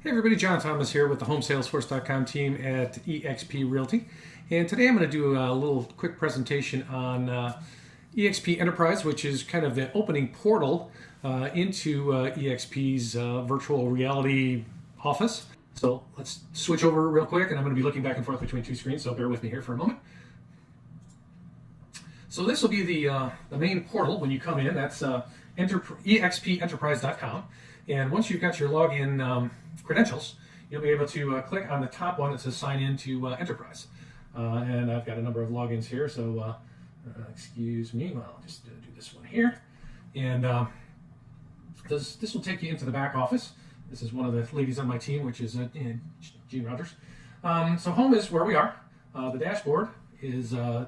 Hey everybody, John.Thomas here with the HomeSalesForce.com team at eXp Realty. And today I'm going to do a little quick presentation on eXp Enterprise, which is kind of the opening portal into eXp's virtual reality office. So let's switch over real quick, and I'm going to be looking back and forth between two screens, so bear with me here for a moment. So this will be the main portal when you come in. That's eXpenterprise.com. And once you've got your login credentials, you'll be able to click on the top one that says sign in to Enterprise. And I've got a number of logins here, so excuse me, well, I'll just do this one here. And this will take you into the back office. This is one of the ladies on my team, which is Jean Rogers. So home is where we are. The dashboard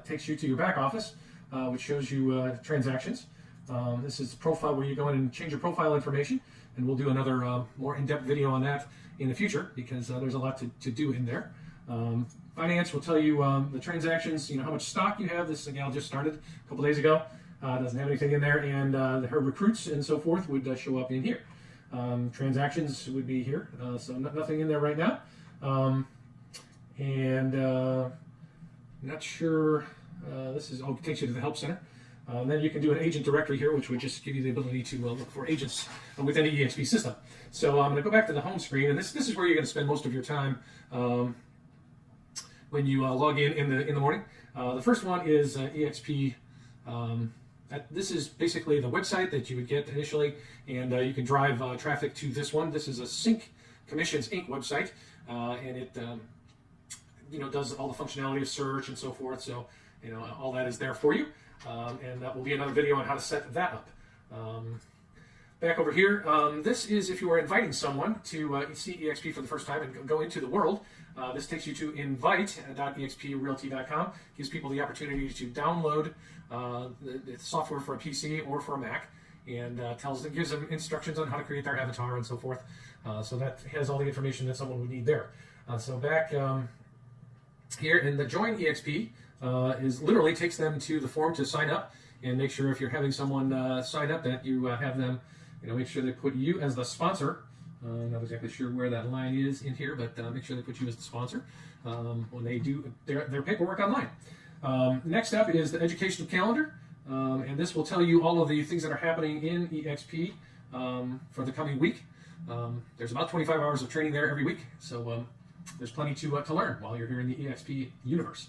takes you to your back office, which shows you transactions. This is the profile where you go in and change your profile information, and we'll do another more in-depth video on that in the future because there's a lot to do in there. Finance will tell you the transactions, how much stock you have. This gal just started a couple days ago. Doesn't have anything in there, and her recruits and so forth would show up in here. Transactions would be here, so nothing in there right now. Not sure. This takes you to the help center. Then you can do an agent directory here, which would just give you the ability to look for agents within the eXp system. So I'm going to go back to the home screen, and this is where you're going to spend most of your time when you log in the morning. The first one is eXp. This is basically the website that you would get initially, and you can drive traffic to this one. This is a CINC Commissions Inc. website, and it does all the functionality of search and so forth. So all that is there for you. And that will be another video on how to set that up. Back over here, this is if you are inviting someone to see eXp for the first time and go into the world. This takes you to invite.exprealty.com. Gives people the opportunity to download the software for a PC or for a Mac, and gives them instructions on how to create their avatar and so forth. So that has all the information that someone would need there. So back here in the Join eXp, literally takes them to the form to sign up, and make sure if you're having someone sign up that you have them, make sure they put you as the sponsor. I'm not exactly sure where that line is in here, but make sure they put you as the sponsor when they do their paperwork online. Next up is the educational calendar, and this will tell you all of the things that are happening in eXp for the coming week. There's about 25 hours of training there every week, so there's plenty to learn while you're here in the eXp universe.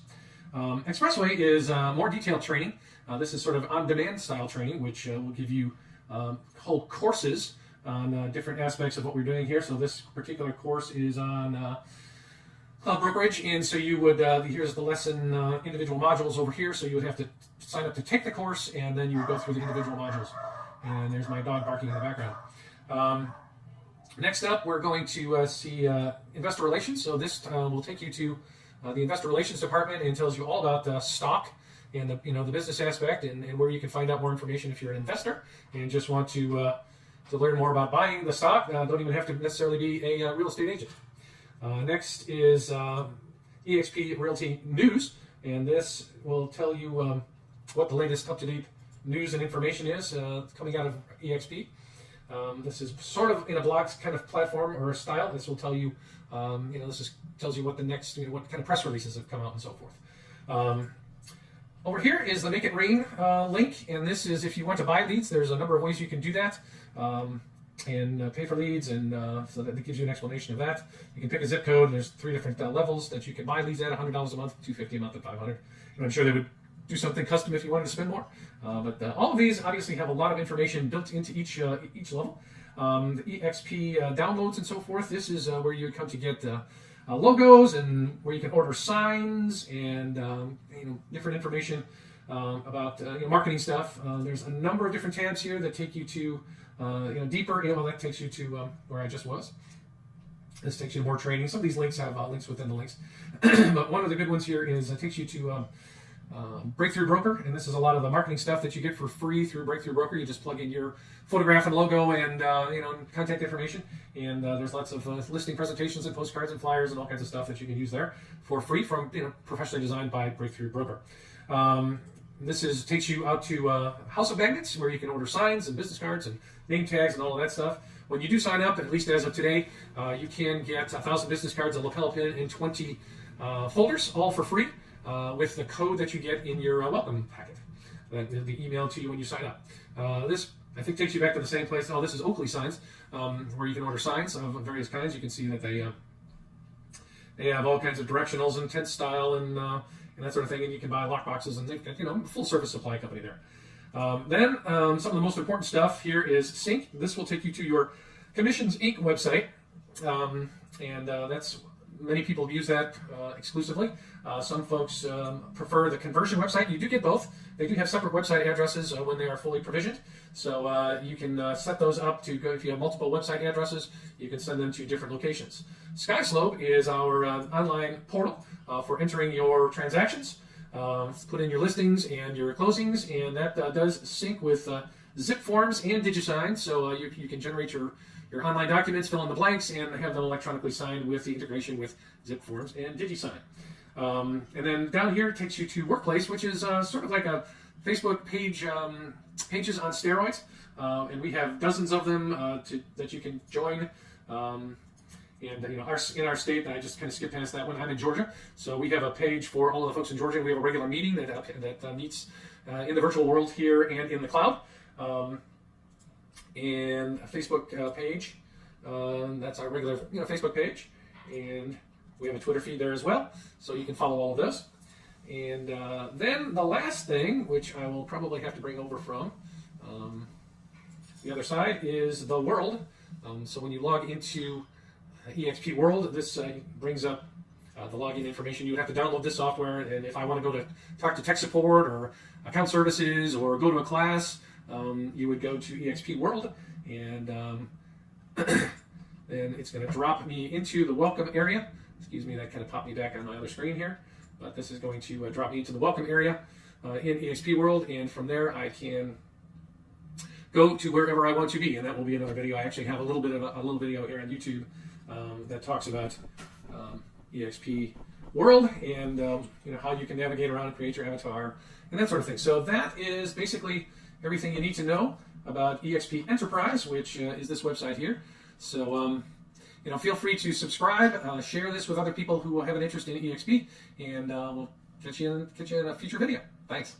Expressway is more detailed training. This is sort of on-demand style training, which will give you whole courses on different aspects of what we're doing here. So this particular course is on brokerage, and so you would, here's the lesson individual modules over here, so you would have to sign up to take the course, and then you would go through the individual modules. And there's my dog barking in the background. Next up, we're going to see investor relations. So this will take you to the investor relations department, and tells you all about stock and the business aspect, and where you can find out more information if you're an investor and just want to learn more about buying the stock. Don't even have to necessarily be a real estate agent. Next is eXp Realty News, and this will tell you what the latest up-to-date news and information is coming out of eXp. This is sort of in a blog kind of platform or a style. This will tell you, tells you what the next, what kind of press releases have come out and so forth. Over here is the Make It Rain link, and this is if you want to buy leads. There's a number of ways you can do that, and pay for leads, and so that gives you an explanation of that. You can pick a zip code. There's 3 different levels that you can buy leads at: $100 a month, $250 a month, and $500. I'm sure they would do something custom if you wanted to spend more. But all of these obviously have a lot of information built into each level. The eXp downloads and so forth. This is where you would come to get logos, and where you can order signs and different information about marketing stuff. There's a number of different tabs here that take you to deeper. That takes you to where I just was. This takes you to more training. Some of these links have links within the links, but one of the good ones here is it takes you to Breakthrough Broker, and this is a lot of the marketing stuff that you get for free through Breakthrough Broker. You just plug in your photograph and logo and contact information, and there's lots of listing presentations and postcards and flyers and all kinds of stuff that you can use there for free from professionally designed by Breakthrough Broker. This takes you out to House of Magnets, where you can order signs and business cards and name tags and all of that stuff. when you do sign up, at least as of today, you can get 1,000 business cards, a lapel pin, and 20 folders, all for free, with the code that you get in your welcome packet that will be emailed to you when you sign up. This, I think, takes you back to the same place. Oh, this is Oakley Signs, where you can order signs of various kinds. You can see that they have all kinds of directionals and tent style and that sort of thing, and you can buy lock boxes, and they've got, you know, full service supply company there. Then some of the most important stuff here is CINC. This will take you to your Commissions Inc. website, and that's, many people use that exclusively. Some folks prefer the Kunversion website. You do get both. They do have separate website addresses when they are fully provisioned, so you can set those up to go. If you have multiple website addresses, you can send them to different locations. Skype Slope is our online portal for entering your transactions. Put in your listings and your closings, and that does sync with zip forms and DigiSign, so you can generate your online documents, fill in the blanks, and have them electronically signed with the integration with zip forms and DigiSign. And then down here it takes you to Workplace, which is sort of like a Facebook page, pages on steroids, and we have dozens of them that you can join. And you know, in our state, I just kind of skipped past that one. I'm in Georgia, so we have a page for all of the folks in Georgia. We have a regular meeting that meets in the virtual world here and in the cloud, and a Facebook page. That's our regular, Facebook page, and we have a Twitter feed there as well, so you can follow all of those. And then the last thing, which I will probably have to bring over from the other side, is the world. So when you log into eXp World, this brings up the login information. You would have to download this software, and if I want to go to talk to tech support or account services or go to a class, you would go to eXp World, and then it's going to drop me into the welcome area. Excuse me, that kind of popped me back on my other screen here, but this is going to drop me into the welcome area in eXp World, and from there I can go to wherever I want to be, and that will be another video. I actually have a little video here on YouTube that talks about eXp World and how you can navigate around and create your avatar and that sort of thing. So that is basically everything you need to know about eXp Enterprise, which is this website here. So feel free to subscribe, share this with other people who have an interest in eXp, and we'll catch you in a future video. Thanks.